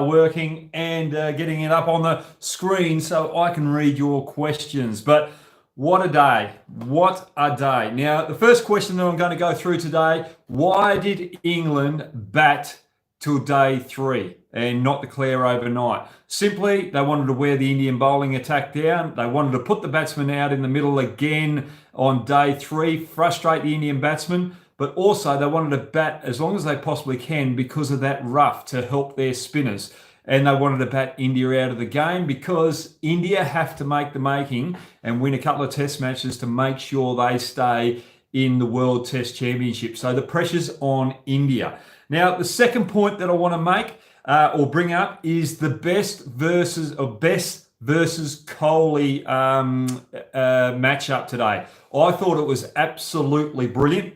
working and getting it up on the screen so I can read your questions. But what a day. What a day. Now, the first question that I'm going to go through today, why did England bat till day 3 and not declare overnight? Simply, they wanted to wear the Indian bowling attack down. They wanted to put the batsmen out in the middle again on day 3, frustrate the Indian batsmen, but also they wanted to bat as long as they possibly can because of that rough to help their spinners. And they wanted to bat India out of the game because India have to make the making and win a couple of test matches to make sure they stay in the World Test Championship. So the pressure's on India. Now, the second point that I want to make or bring up is the Best versus Kohli matchup today. I thought it was absolutely brilliant.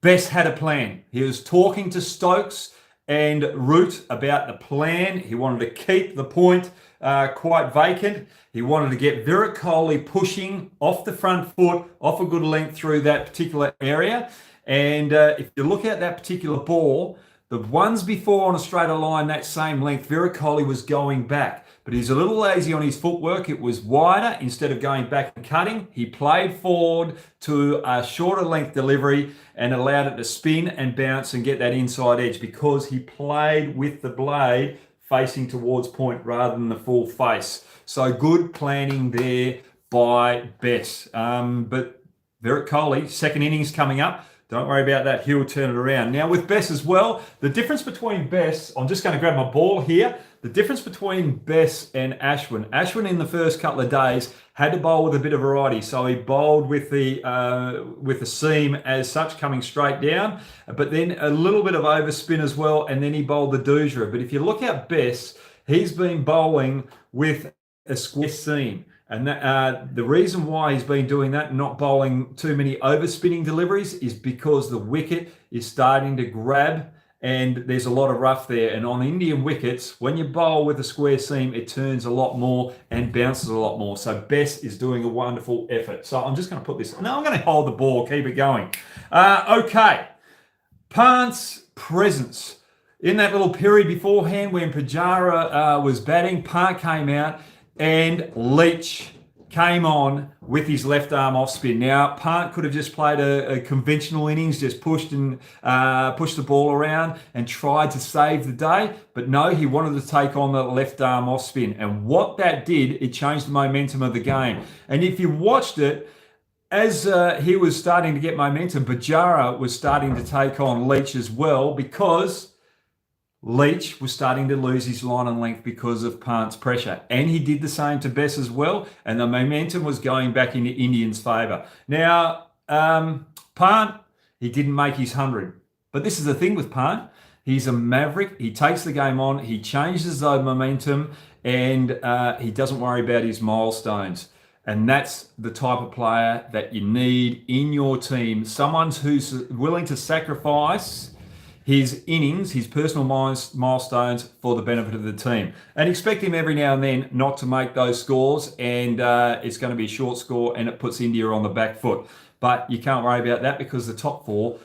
Best had a plan. He was talking to Stokes and Root about the plan. He wanted to keep the point quite vacant. He wanted to get Virat Kohli pushing off the front foot, off a good length through that particular area. And if you look at that particular ball, the ones before on a straighter line, that same length, Virat Kohli was going back. But he's a little lazy on his footwork. It was wider. Instead of going back and cutting, he played forward to a shorter length delivery and allowed it to spin and bounce and get that inside edge because he played with the blade facing towards point rather than the full face. So good planning there by Bess. But Virat Kohli, second innings coming up. Don't worry about that. He'll turn it around. Now with Bess as well, the difference between Bess, I'm just going to grab my ball here. The difference between Bess and Ashwin in the first couple of days had to bowl with a bit of variety. So he bowled with the seam as such coming straight down, but then a little bit of overspin as well, and then he bowled the doosra. But if you look at Bess, he's been bowling with a square seam. And that, the reason why he's been doing that, not bowling too many overspinning deliveries, is because the wicket is starting to grab and there's a lot of rough there. And on Indian wickets, when you bowl with a square seam, it turns a lot more and bounces a lot more. So Bess is doing a wonderful effort. So I'm just going to put this, no, I'm going to hold the ball, keep it going. Okay, Pant's presence. In that little period beforehand when Pujara was batting, Pant came out and Leach came on with his left arm off spin. Now, Pant could have just played a conventional innings, just pushed the ball around and tried to save the day. But no, he wanted to take on the left arm off spin. And what that did, it changed the momentum of the game. And if you watched it, as he was starting to get momentum, Pujara was starting to take on Leach as well because Leach was starting to lose his line and length because of Pant's pressure. And he did the same to Bess as well. And the momentum was going back into Indians' favour. Now, Pant, he didn't make his 100. But this is the thing with Pant. He's a maverick. He takes the game on. He changes the momentum. And he doesn't worry about his milestones. And that's the type of player that you need in your team. Someone who's willing to sacrifice his innings, his personal milestones for the benefit of the team. And expect him every now and then not to make those scores, and it's going to be a short score and it puts India on the back foot. But you can't worry about that because the top 4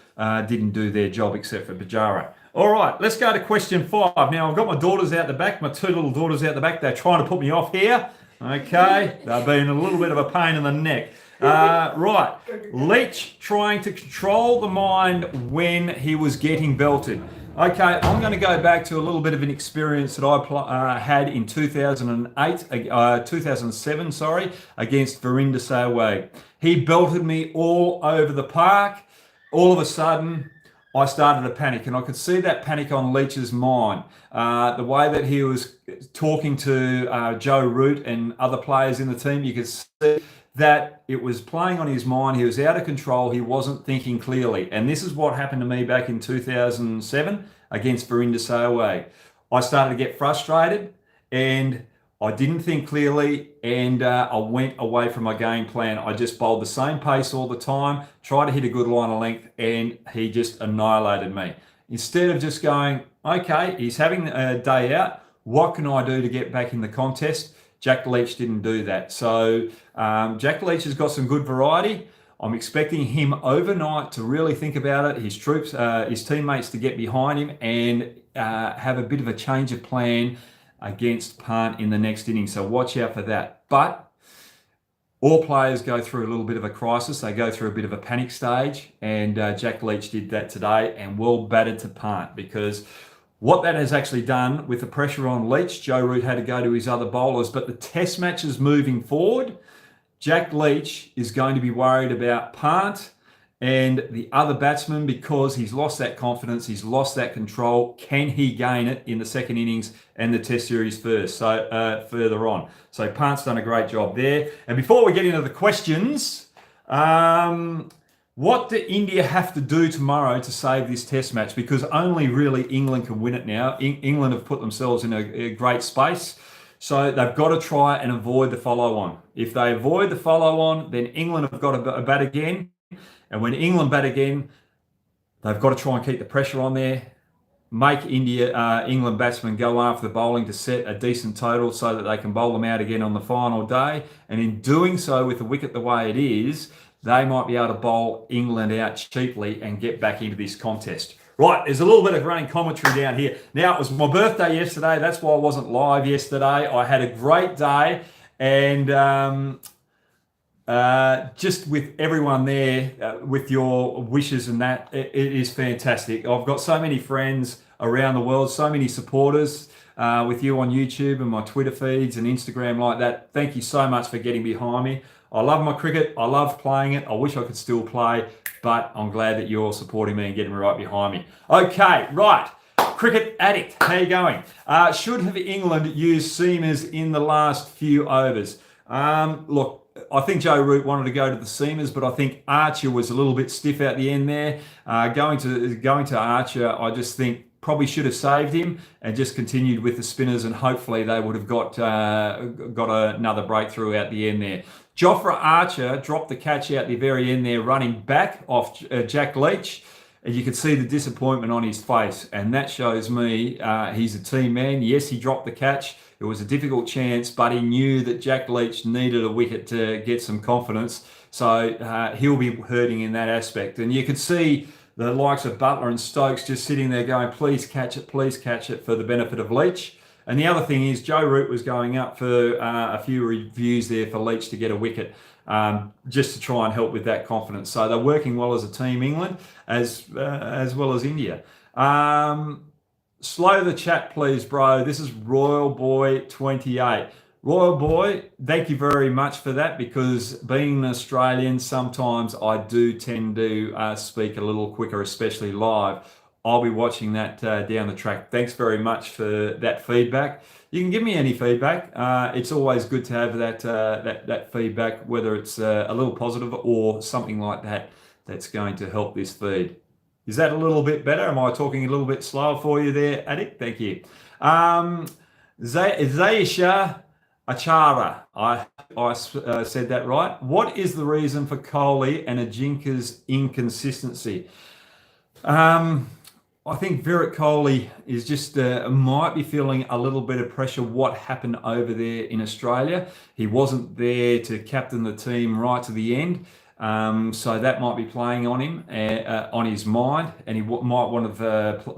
didn't do their job except for Pujara. All right, let's go to question 5. Now, I've got my daughters out the back, my 2 little daughters out the back. They're trying to put me off here. Okay, they've been a little bit of a pain in the neck. Right, Leach trying to control the mind when he was getting belted. Okay, I'm going to go back to a little bit of an experience that I had in 2007, against Virender Sehwag. He belted me all over the park. All of a sudden, I started to panic, and I could see that panic on Leach's mind. The way that he was talking to Joe Root and other players in the team, you could see that it was playing on his mind. He was out of control. He wasn't thinking clearly. And this is what happened to me back in 2007 against Virender Sehwag. I started to get frustrated and I didn't think clearly, and I went away from my game plan. I just bowled the same pace all the time, tried to hit a good line of length, and he just annihilated me. Instead of just going, okay, he's having a day out, what can I do to get back in the contest? Jack Leach didn't do that. So Jack Leach has got some good variety. I'm expecting him overnight to really think about it, his troops, his teammates to get behind him and have a bit of a change of plan against Pant in the next inning. So watch out for that. But all players go through a little bit of a crisis. They go through a bit of a panic stage, and Jack Leach did that today and well batted to Pant, because what that has actually done with the pressure on Leach, Joe Root had to go to his other bowlers, but the test matches moving forward, Jack Leach is going to be worried about Pant and the other batsmen, because he's lost that confidence, he's lost that control. Can he gain it in the second innings and the Test series further on? So Pant's done a great job there. And before we get into the questions, what do India have to do tomorrow to save this Test match? Because only really England can win it now. England have put themselves in a great space. So they've got to try and avoid the follow-on. If they avoid the follow-on, then England have got to bat again. And when England bat again, they've got to try and keep the pressure on there, make England batsmen go after the bowling to set a decent total so that they can bowl them out again on the final day. And in doing so, with the wicket the way it is, they might be able to bowl England out cheaply and get back into this contest. Right, there's a little bit of running commentary down here. Now, it was my birthday yesterday. That's why I wasn't live yesterday. I had a great day, and just with everyone there, with your wishes and that, it is fantastic. I've got so many friends around the world, so many supporters with you on YouTube and my Twitter feeds and Instagram like that. Thank you so much for getting behind me. I love my cricket. I love playing it. I wish I could still play, but I'm glad that you're supporting me and getting right behind me. Okay, right. Cricket addict, how you going? Should have England used seamers in the last few overs? Look, I think Joe Root wanted to go to the seamers, but I think Archer was a little bit stiff out the end there. Going to Archer, I just think probably should have saved him and just continued with the spinners, and hopefully they would have got another breakthrough out the end there. Jofra Archer dropped the catch out the very end there, running back off Jack Leach, and you could see the disappointment on his face, and that shows me he's a team man. Yes, he dropped the catch. It was a difficult chance, but he knew that Jack Leach needed a wicket to get some confidence, so he'll be hurting in that aspect. And you could see the likes of Butler and Stokes just sitting there going, please catch it, for the benefit of Leach. And the other thing is, Joe Root was going up for a few reviews there for Leach to get a wicket, just to try and help with that confidence. So they're working well as a team, England, as well as India. Slow the chat, please, bro. This is Royal Boy 28. Royal Boy, thank you very much for that, because being an Australian, sometimes I do tend to speak a little quicker, especially live. I'll be watching that down the track. Thanks very much for that feedback. You can give me any feedback. It's always good to have that feedback, whether it's a little positive or something like that that's going to help this feed. Is that a little bit better? Am I talking a little bit slower for you there, Addict? Thank you. Zaisha Achara, I said that right. What is the reason for Kohli and Ajinka's inconsistency? I think Virat Kohli is just might be feeling a little bit of pressure. What happened over there in Australia? He wasn't there to captain the team right to the end, so that might be playing on him, on his mind, and he might want to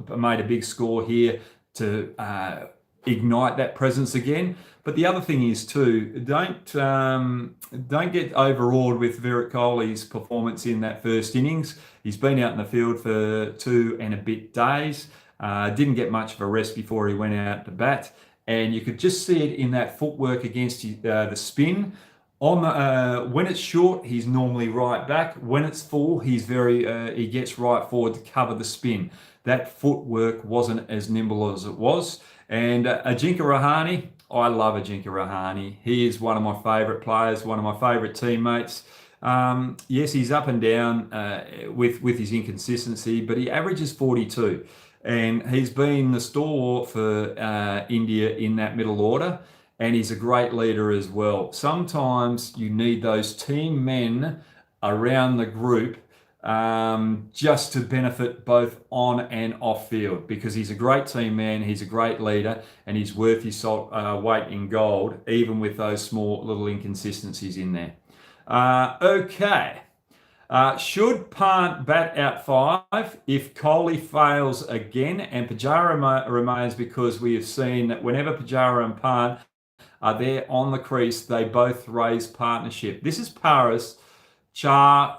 have made a big score here to ignite that presence again. But the other thing is too, don't get overawed with Virat Kohli's performance in that first innings. He's been out in the field for 2 and a bit days. Didn't get much of a rest before he went out to bat, and you could just see it in that footwork against the spin. When it's short, he's normally right back. When it's full, he gets right forward to cover the spin. That footwork wasn't as nimble as it was. And Ajinka Rouhani, I love Ajinka Rouhani. He is one of my favourite players, one of my favourite teammates. Yes, he's up and down with his inconsistency, but he averages 42. And he's been the stalwart for India in that middle order. And he's a great leader as well. Sometimes you need those team men around the group just to benefit both on and off field, because he's a great team man, he's a great leader, and he's worth his weight in gold, even with those small little inconsistencies in there. Okay. Should Pant bat out 5 if Kohli fails again and Pujara remains, because we have seen that whenever Pujara and Pant are there on the crease, they both raise partnership. This is Paris Chauhan.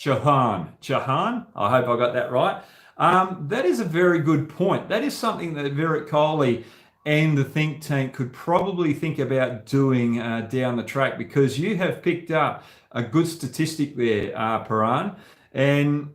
I hope I got that right. That is a very good point. That is something that Virat Kohli and the think tank could probably think about doing down the track, because you have picked up a good statistic there, Paran. And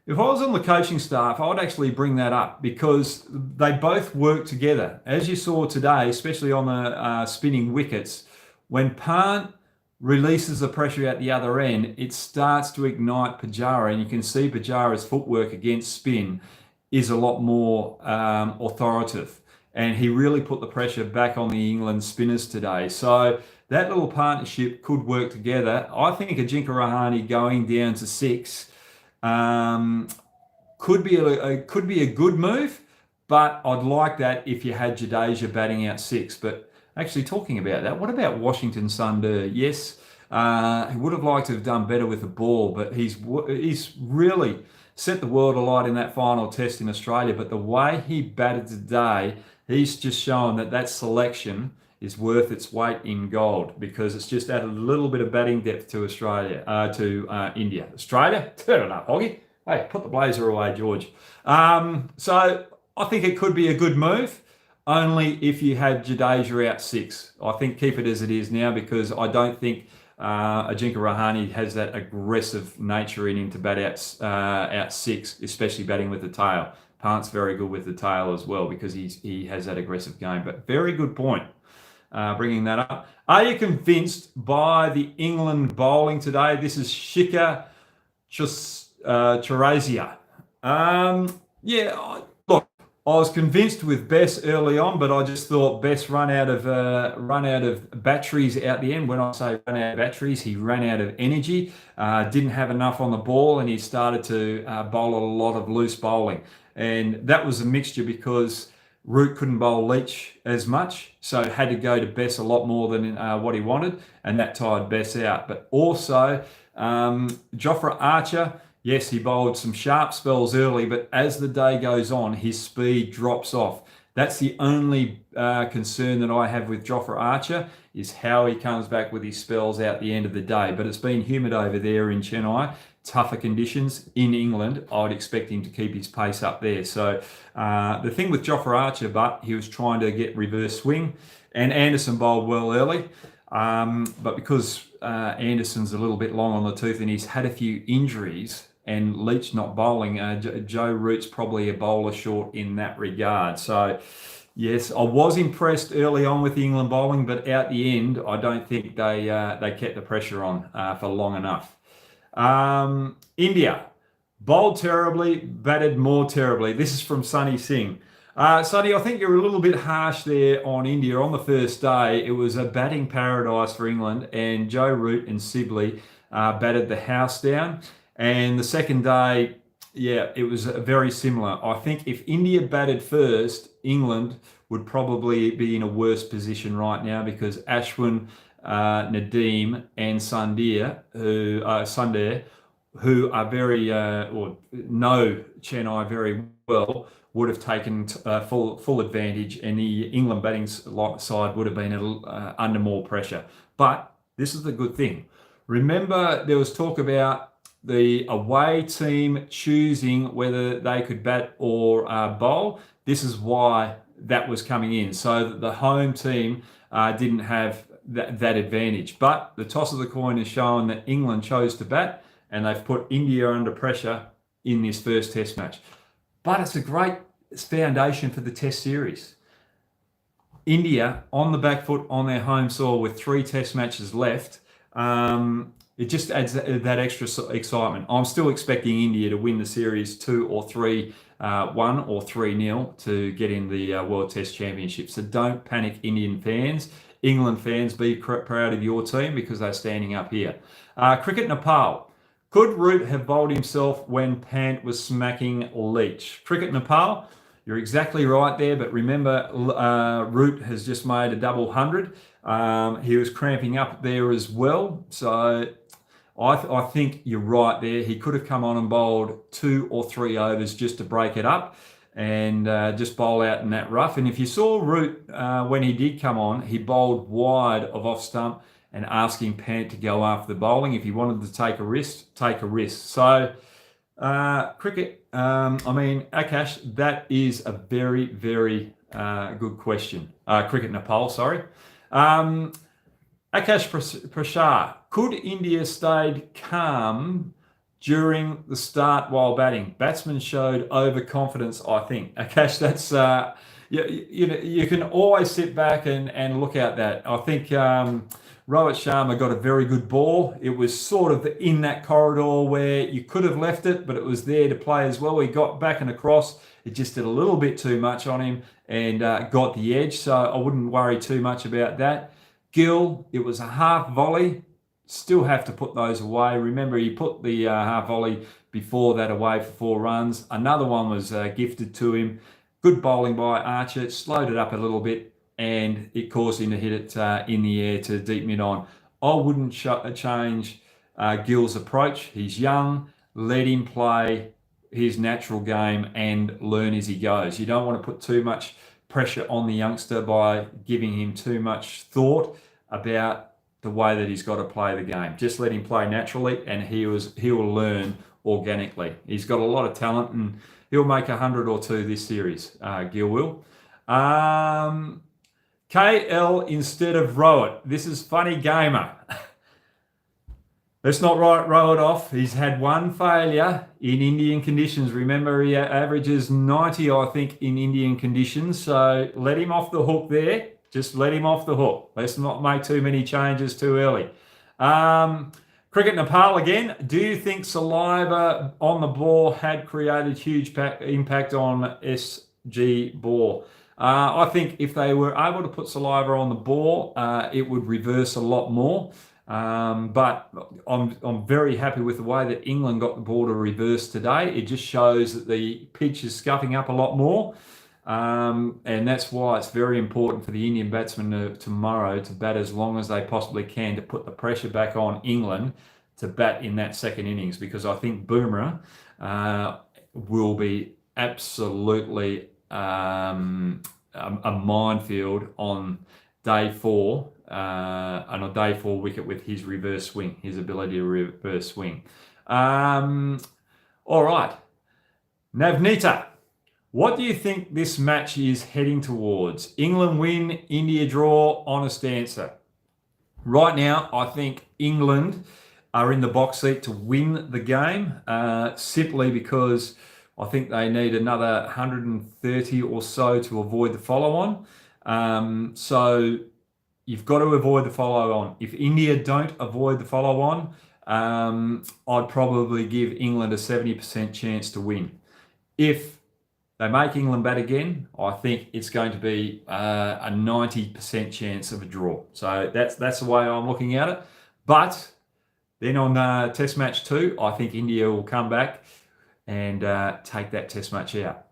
if I was on the coaching staff, I'd actually bring that up, because they both work together. As you saw today, especially on the spinning wickets, when Pant releases the pressure at the other end, it starts to ignite Pujara, and you can see Pujara's footwork against spin is a lot more authoritative. And he really put the pressure back on the England spinners today. So that little partnership could work together. I think Ajinka Rouhani going down to 6 could be a good move, but I'd like that if you had Jadeja batting out 6. But actually, talking about that, what about Washington Sundar? Yes, he would have liked to have done better with the ball, but he's really set the world alight in that final test in Australia. But the way he batted today, he's just shown that selection is worth its weight in gold, because it's just added a little bit of batting depth to Australia, to India. Australia, turn it up, Hoggy. Hey, put the blazer away, George. So I think it could be a good move, only if you had Jadeja out 6. I think keep it as it is now, because I don't think Ajinka Rouhani has that aggressive nature in him to bat out 6, especially batting with the tail. Pant's very good with the tail as well, because he has that aggressive game. But very good point, bringing that up. Are you convinced by the England bowling today? This is Shika Charazia. Look, I was convinced with Bess early on, but I just thought Bess run out of batteries out the end. When I say run out of batteries, he ran out of energy, didn't have enough on the ball, and he started to bowl a lot of loose bowling. And that was a mixture, because Root couldn't bowl Leach as much, so had to go to Bess a lot more than what he wanted, and that tired Bess out. But also, Jofra Archer, yes, he bowled some sharp spells early, but as the day goes on, his speed drops off. That's the only concern that I have with Jofra Archer, is how he comes back with his spells out the end of the day. But it's been humid over there in Chennai, tougher conditions. In England, I'd expect him to keep his pace up there. So the thing with Jofra Archer, but he was trying to get reverse swing, and Anderson bowled well early. But because Anderson's a little bit long on the tooth and he's had a few injuries, and Leach not bowling, Joe Root's probably a bowler short in that regard. So yes, I was impressed early on with the England bowling, but out the end, I don't think they kept the pressure on for long enough. India bowled terribly, batted more terribly. This is from Sunny Singh. Sonny, I think you're a little bit harsh there on India. On the first day, it was a batting paradise for England, and Joe Root and Sibley batted the house down. And the second day, yeah, it was very similar. I think if India batted first, England would probably be in a worse position right now, because Ashwin, Nadeem and Sundar, who are very, or know Chennai very well, would have taken full advantage, and the England batting side would have been under more pressure. But this is the good thing. Remember, there was talk about the away team choosing whether they could bat or bowl. This is why that was coming in, so that the home team didn't have that advantage. But the toss of the coin has shown that England chose to bat, and they've put India under pressure in this first test match. But it's a great foundation for the test series. India on the back foot on their home soil with 3 test matches left. It just adds that extra excitement. I'm still expecting India to win the series 2 or 3, 1 or 3-0 to get in the World Test Championship. So don't panic, Indian fans. England fans, be proud of your team, because they're standing up here. Cricket Nepal. Could Root have bowled himself when Pant was smacking Leach? Cricket Nepal, you're exactly right there, but remember, Root has just made a double 100. He was cramping up there as well, so I think you're right there. He could have come on and bowled 2 or 3 overs just to break it up and just bowl out in that rough. And if you saw Root when he did come on, he bowled wide of off stump and asking Pant to go after the bowling. If he wanted to take a risk, take a risk. So cricket, Akash, that is a very, very good question. Cricket Nepal, sorry. Akash Prashar, could India stayed calm during the start while batting? Batsmen showed overconfidence, I think. Akash, that's you can always sit back and look at that. I think Rohit Sharma got a very good ball. It was sort of in that corridor where you could have left it, but it was there to play as well. He got back and across. It just did a little bit too much on him and got the edge. So I wouldn't worry too much about that. Gill, it was a half volley. Still have to put those away. Remember, he put the half volley before that away for 4 runs. Another one was gifted to him. Good bowling by Archer. It slowed it up a little bit and it caused him to hit it in the air to deep mid-on. I wouldn't change Gill's approach. He's young. Let him play his natural game and learn as he goes. You don't want to put too much pressure on the youngster by giving him too much thought about the way that he's got to play the game. Just let him play naturally and he will learn organically. He's got a lot of talent and he'll make 100 or 2 this series, Gill will. KL instead of Rohit. This is funny gamer. Let's not write Rohit off. He's had 1 failure in Indian conditions. Remember, he averages 90, I think, in Indian conditions. So let him off the hook there. Just let him off the hook. Let's not make too many changes too early. Cricket Nepal again. Do you think saliva on the ball had created huge impact on SG ball? I think if they were able to put saliva on the ball, it would reverse a lot more. But I'm very happy with the way that England got the ball to reverse today. It just shows that the pitch is scuffing up a lot more. And that's why it's very important for the Indian batsmen tomorrow to bat as long as they possibly can to put the pressure back on England to bat in that second innings, because I think Bumrah will be absolutely a minefield on day 4 and a day 4 wicket with his reverse swing, his ability to reverse swing. All right, Navneeta. What do you think this match is heading towards? England win, India draw, honest answer. Right now, I think England are in the box seat to win the game, simply because I think they need another 130 or so to avoid the follow-on. So you've got to avoid the follow-on. If India don't avoid the follow-on, I'd probably give England a 70% chance to win. If they make England bat again, I think it's going to be a 90% chance of a draw. So that's the way I'm looking at it. But then on Test match 2, I think India will come back and take that Test match out.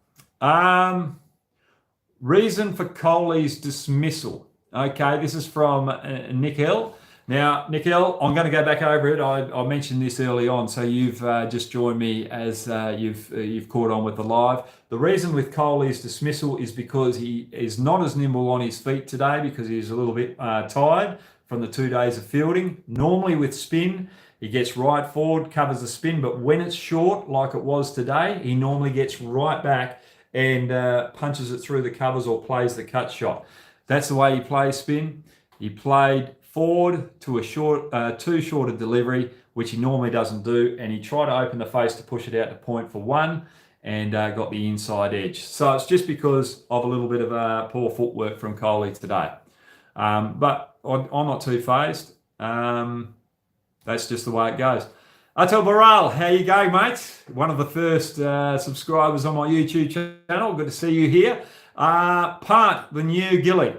Reason for Kohli's dismissal. Okay, this is from Nikhil. Now, Nikhil, I'm going to go back over it. I mentioned this early on, so you've just joined me as you've caught on with the live. The reason with Kohli's dismissal is because he is not as nimble on his feet today because he's a little bit tired from the 2 days of fielding. Normally with spin, he gets right forward, covers the spin, but when it's short, like it was today, he normally gets right back and punches it through the covers or plays the cut shot. That's the way he plays spin. He played forward to a too short a delivery, which he normally doesn't do, and he tried to open the face to push it out to point for 1 and got the inside edge. So it's just because of a little bit of poor footwork from Kohli today. But I'm not too phased. That's just the way it goes. Atul Baral, how you going, mate? One of the first subscribers on my YouTube channel. Good to see you here. Pant, the new Gilly.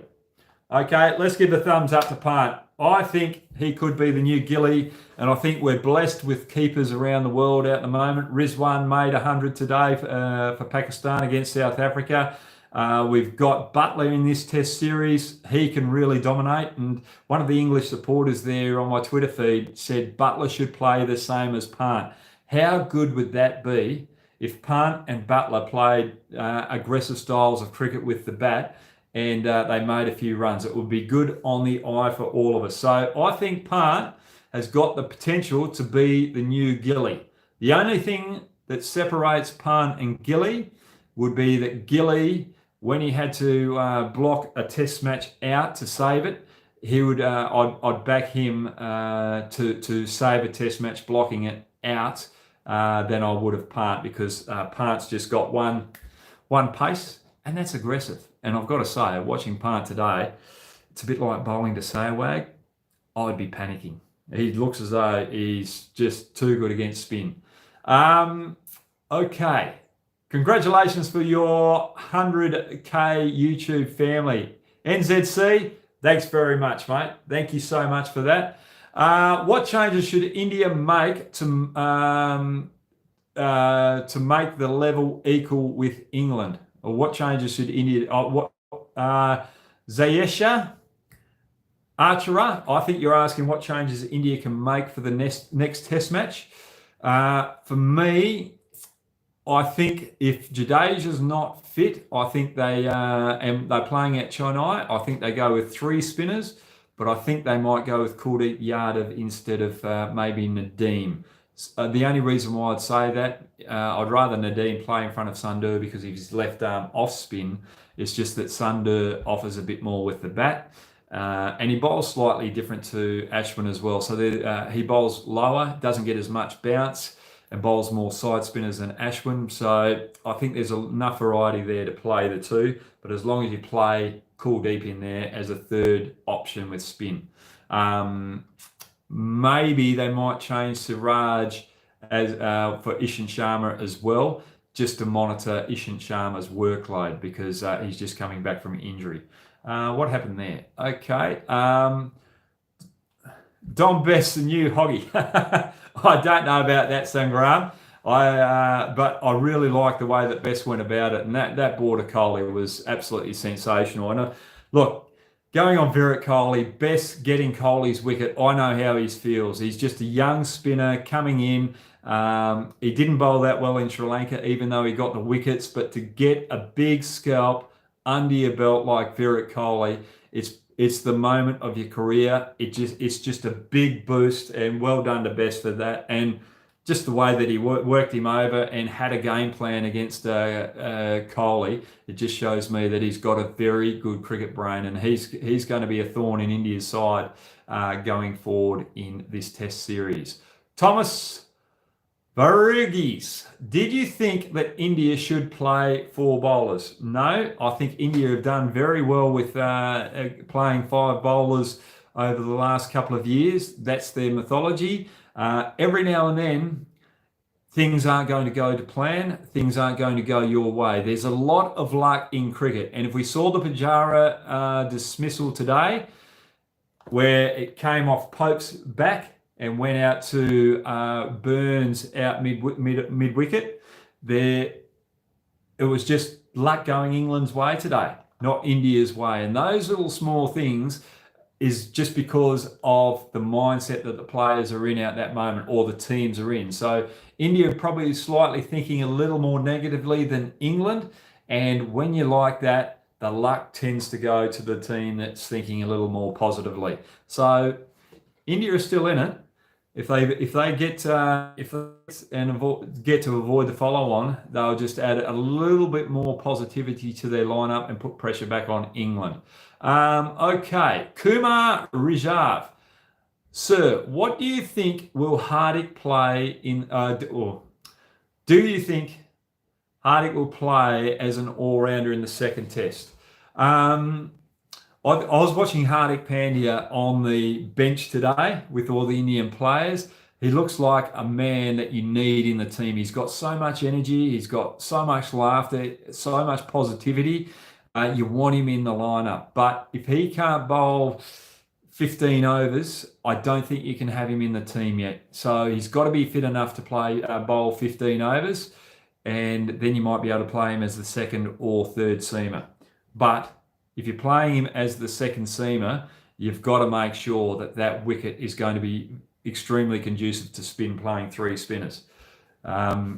Okay, let's give a thumbs up to Pant. I think he could be the new Gilly, and I think we're blessed with keepers around the world at the moment. Rizwan made 100 today for Pakistan against South Africa. We've got Butler in this test series. He can really dominate. And one of the English supporters there on my Twitter feed said Butler should play the same as Pant. How good would that be if Pant and Butler played aggressive styles of cricket with the bat and they made a few runs? It would be good on the eye for all of us. So I think Pant has got the potential to be the new Gilly. The only thing that separates Pant and Gilly would be that Gilly, when he had to block a test match out to save it, he would. I'd back him to save a test match blocking it out than I would have Pant, because Pant's just got one pace, and that's aggressive. And I've got to say, watching Pant today, it's a bit like bowling to Saywag. I'd be panicking. He looks as though he's just too good against spin. Okay. Congratulations for your 100K YouTube family. NZC, thanks very much, mate. Thank you so much for that. What changes should India make to make the level equal with England? Or what changes should India... Zayesha Archera, I think you're asking what changes India can make for the next test match. For me, I think if Jadeja's not fit, I think and they're playing at Chennai, I think they go with 3 spinners, but I think they might go with Kuldeep Yadav instead of maybe Nadeem. The only reason why I'd say that, I'd rather Nadeem play in front of Sundur because of his left arm off spin. It's just that Sundur offers a bit more with the bat. And he bowls slightly different to Ashwin as well. So he bowls lower, doesn't get as much bounce, and bowls more side spinners than Ashwin. So I think there's enough variety there to play the two. But as long as you play Kuldeep in there as a third option with spin. Maybe they might change Siraj as for Ishant Sharma as well, just to monitor Ishant Sharma's workload, because he's just coming back from injury. What happened there? Okay. Don Best, the new Hoggy. I don't know about that, Sangram. But I really like the way that Best went about it, and that border Kohli was absolutely sensational. And look, going on Virat Kohli, Best getting Kohli's wicket, I know how he feels. He's just a young spinner coming in. He didn't bowl that well in Sri Lanka, even though he got the wickets. But to get a big scalp under your belt like Virat Kohli, it's the moment of your career. It's just a big boost, and well done to Best for that. And just the way that he worked him over and had a game plan against Kohli, it just shows me that he's got a very good cricket brain, and he's going to be a thorn in India's side going forward in this Test series. Thomas Varghese, did you think that India should play 4 bowlers? No, I think India have done very well with playing 5 bowlers over the last couple of years. That's their mythology. Every now and then, things aren't going to go to plan. Things aren't going to go your way. There's a lot of luck in cricket. And if we saw the Pujara dismissal today, where it came off Pope's back and went out to Burns out mid-wicket, it was just luck going England's way today, not India's way. And those little small things is just because of the mindset that the players are in at that moment, or the teams are in. So India probably slightly thinking a little more negatively than England. And when you're like that, the luck tends to go to the team that's thinking a little more positively. So India is still in it. If they get to avoid the follow-on, they'll just add a little bit more positivity to their lineup and put pressure back on England. Okay, Kumar Rijav. Sir, what do you think will Hardik play in, or do you think Hardik will play as an all-rounder in the second test? I was watching Hardik Pandya on the bench today with all the Indian players. He looks like a man that you need in the team. He's got so much energy. He's got so much laughter, so much positivity. You want him in the lineup. But if he can't bowl 15 overs, I don't think you can have him in the team yet. So he's got to be fit enough to bowl 15 overs. and then you might be able to play him as the second or third seamer. But if you're playing him as the second seamer, you've got to make sure that that wicket is going to be extremely conducive to spin, playing three spinners,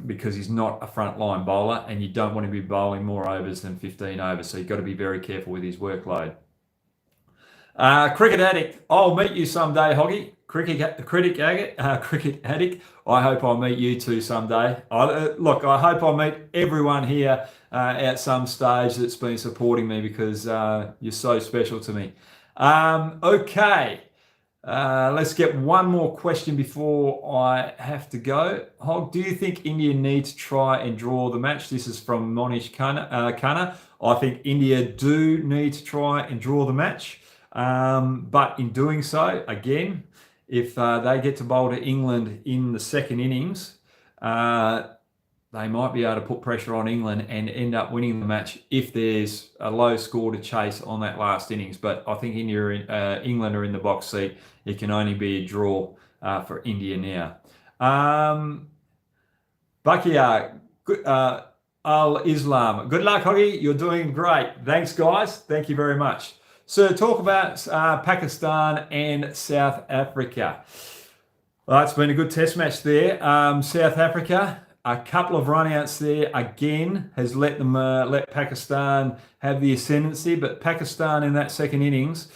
because he's not a frontline bowler, and you don't want to be bowling more overs than 15 overs. So you've got to be very careful with his workload. Cricket addict, I'll meet you someday, Hoggy. Cricket addict, I hope I'll meet you too someday. Look, I hope I meet everyone here at some stage that's been supporting me, because you're so special to me. Okay, let's get one more question before I have to go. Hogg, do you think India need to try and draw the match? This is from Monish Khanna. I think India do need to try and draw the match. But in doing so, again, if they get to bowl to England in the second innings, they might be able to put pressure on England and end up winning the match if there's a low score to chase on that last innings. But I think England are in the box seat. It can only be a draw for India now. Bakia, Al-Islam. Good luck, Hoggy. You're doing great. Thanks, guys. Thank you very much. So talk about Pakistan and South Africa. Well, it's been a good test match there. South Africa, a couple of runouts there again has let Pakistan have the ascendancy, but Pakistan in that second innings,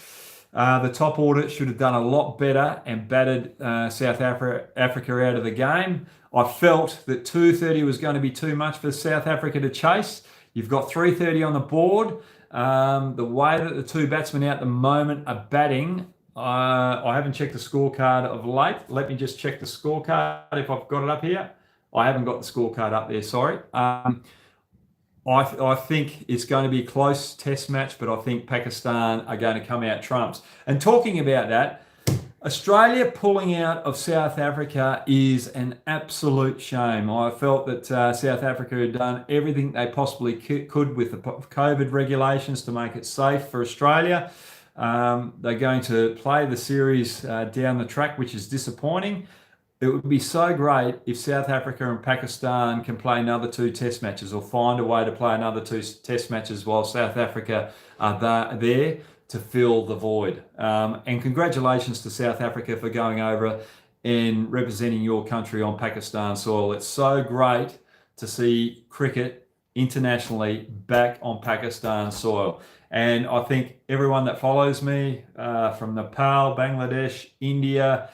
the top order should have done a lot better and battered South Africa out of the game. I felt that 230 was going to be too much for South Africa to chase. You've got 330 on the board. The way that the two batsmen at the moment are batting, I haven't checked the scorecard of late. Let me just check the scorecard if I've got it up here. I haven't got the scorecard up there, sorry. I think it's going to be a close test match, but I think Pakistan are going to come out trumps. And talking about that, Australia pulling out of South Africa is an absolute shame. I felt that South Africa had done everything they possibly could with the COVID regulations to make it safe for Australia. They're going to play the series down the track, which is disappointing. It would be so great if South Africa and Pakistan can play another two test matches, or find a way to play another two test matches while South Africa are there to fill the void. And congratulations to South Africa for going over and representing your country on Pakistan soil. It's so great to see cricket internationally back on Pakistan soil. And I think everyone that follows me from Nepal, Bangladesh, India,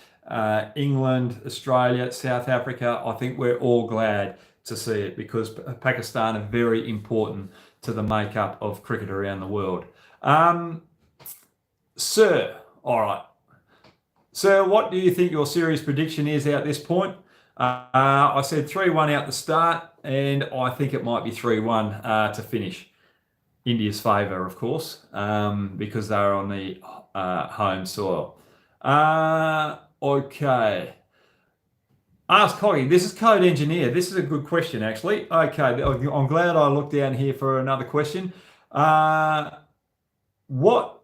England, Australia, South Africa, I think we're all glad to see it, because Pakistan are very important to the makeup of cricket around the world. Sir, all right. Sir, what do you think your series prediction is at this point? I said 3-1 out the start, and I think it might be 3-1 to finish. India's favour, of course, because they're on the home soil. Okay. Ask Hoggy. This is Code Engineer. This is a good question, actually. Okay, I'm glad I looked down here for another question. Well,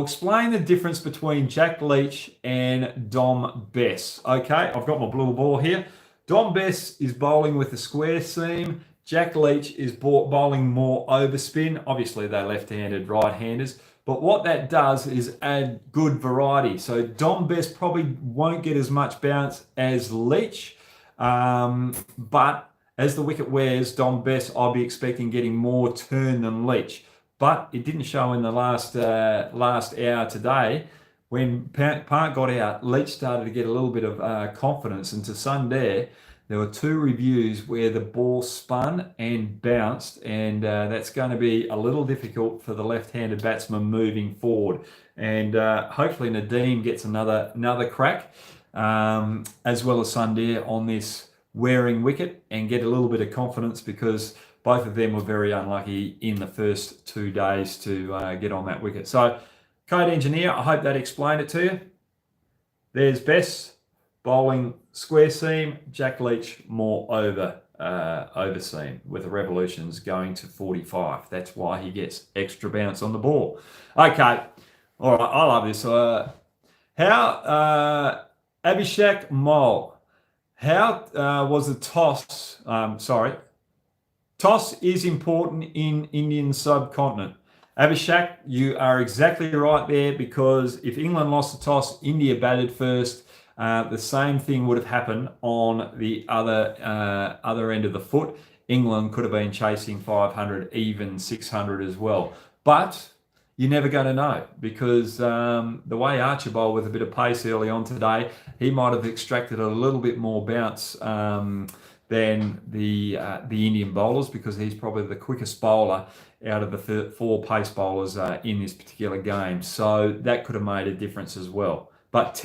explain the difference between Jack Leach and Dom Bess. Okay, I've got my blue ball here. Dom Bess is bowling with a square seam. Jack Leach is bowling more overspin. Obviously, they're left-handed, right-handers. But what that does is add good variety. So Dom Bess probably won't get as much bounce as Leach. But as the wicket wears, Dom Bess, I'll be expecting getting more turn than Leach. But it didn't show in the last hour today. When Pant got out, Leach started to get a little bit of confidence. And to Sunday, there were two reviews where the ball spun and bounced, and that's going to be a little difficult for the left-handed batsman moving forward. And hopefully Nadeem gets another crack, as well as Sunday, on this wearing wicket, and get a little bit of confidence, because both of them were very unlucky in the first 2 days to get on that wicket. So, Code Engineer, I hope that explained it to you. There's Bess bowling square seam, Jack Leach more over seam, with the revolutions going to 45. That's why he gets extra bounce on the ball. Okay, all right, I love this. Abhishek Mole, how was the toss? Toss is important in Indian subcontinent. Abhishek, you are exactly right there, because if England lost the toss, India batted first. The same thing would have happened on the other end of the foot. England could have been chasing 500, even 600 as well. But you're never going to know, because the way Archer bowled with a bit of pace early on today, he might have extracted a little bit more bounce than the Indian bowlers, because he's probably the quickest bowler out of the four pace bowlers in this particular game. So that could have made a difference as well. But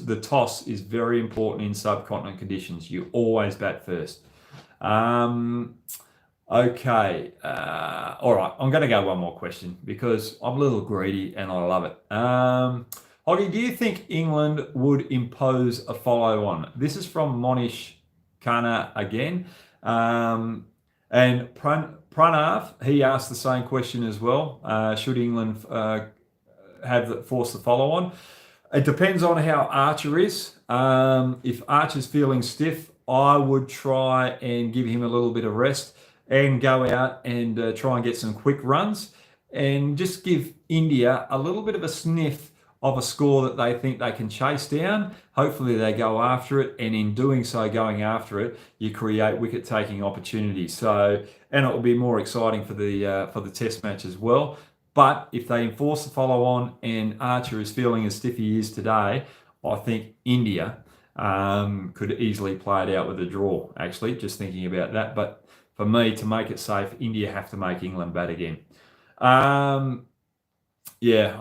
the toss is very important in subcontinent conditions. You always bat first. Okay. All right. I'm going to go one more question, because I'm a little greedy and I love it. Hoggy, do you think England would impose a follow-on? This is from Monish Khanna again. And Pranav, he asked the same question as well. Should England force the follow-on? It depends on how Archer is. If Archer's feeling stiff, I would try and give him a little bit of rest and go out and try and get some quick runs, and just give India a little bit of a sniff of a score that they think they can chase down. Hopefully they go after it, and in doing so, going after it, you create wicket-taking opportunities. So, and it will be more exciting for the test match as well. But if they enforce the follow-on and Archer is feeling as stiff he is today, I think India could easily play it out with a draw, actually, just thinking about that. But for me, to make it safe, India have to make England bat again. Yeah,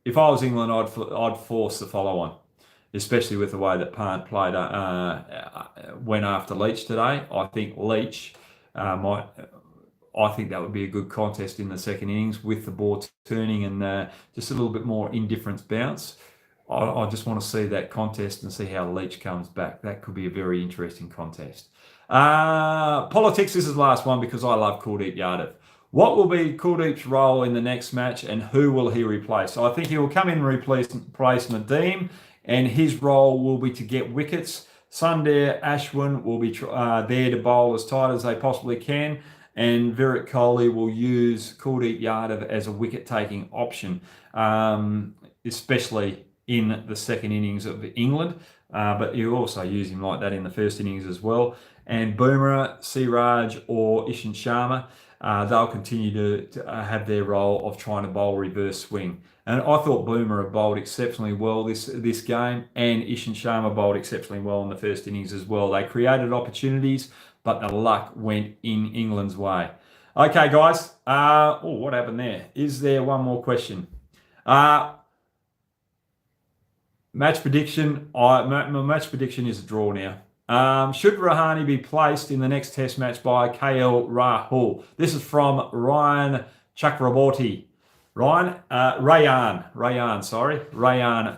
if I was England, I'd force the follow-on, especially with the way that Pant played went after Leach today. I think Leach I think that would be a good contest in the second innings, with the ball turning and just a little bit more indifference bounce. I just want to see that contest and see how Leach comes back. That could be a very interesting contest. Politics, this is the last one, because I love Kuldeep Yadav. What will be Kuldeep's role in the next match, and who will he replace? So I think he will come in and replace Nadeem, and his role will be to get wickets. Sundar Ashwin will be there to bowl as tight as they possibly can, and Virat Kohli will use Kuldeep Yadav as a wicket-taking option, especially in the second innings of England. But you also use him like that in the first innings as well. And Bumrah, Siraj or Ishant Sharma, they'll continue to have their role of trying to bowl reverse swing. And I thought Bumrah bowled exceptionally well this game, and Ishant Sharma bowled exceptionally well in the first innings as well. They created opportunities, but the luck went in England's way. Okay, guys. What happened there? Is there one more question? Match prediction. My match prediction is a draw now. Should Rouhani be placed in the next test match by KL Rahul? This is from Ryan Chakraborty. Rayan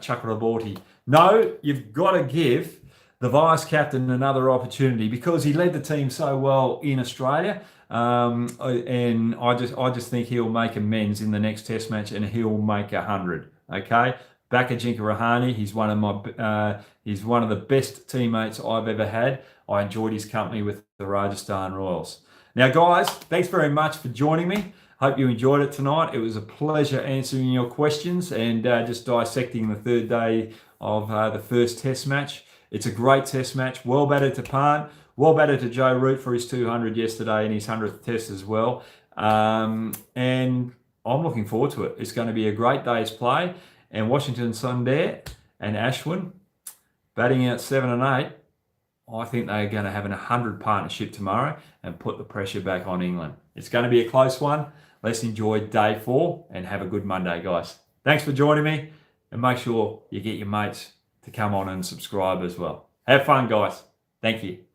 Chakraborty. No, you've got to give the vice captain another opportunity, because he led the team so well in Australia, and I just think he'll make amends in the next test match, and he'll make 100. Okay, back Ajinka Rouhani. He's one of the best teammates I've ever had. I enjoyed his company with the Rajasthan Royals. Now, guys, thanks very much for joining me. Hope you enjoyed it tonight. It was a pleasure answering your questions and just dissecting the third day of the first test match. It's a great test match. Well batted to Pant. Well batted to Joe Root for his 200 yesterday and his 100th test as well. And I'm looking forward to it. It's going to be a great day's play. And Washington Sundar and Ashwin batting out 7 and 8. I think they're going to have an 100 partnership tomorrow and put the pressure back on England. It's going to be a close one. Let's enjoy day 4 and have a good Monday, guys. Thanks for joining me, and make sure you get your mates to come on and subscribe as well. Have fun, guys. Thank you.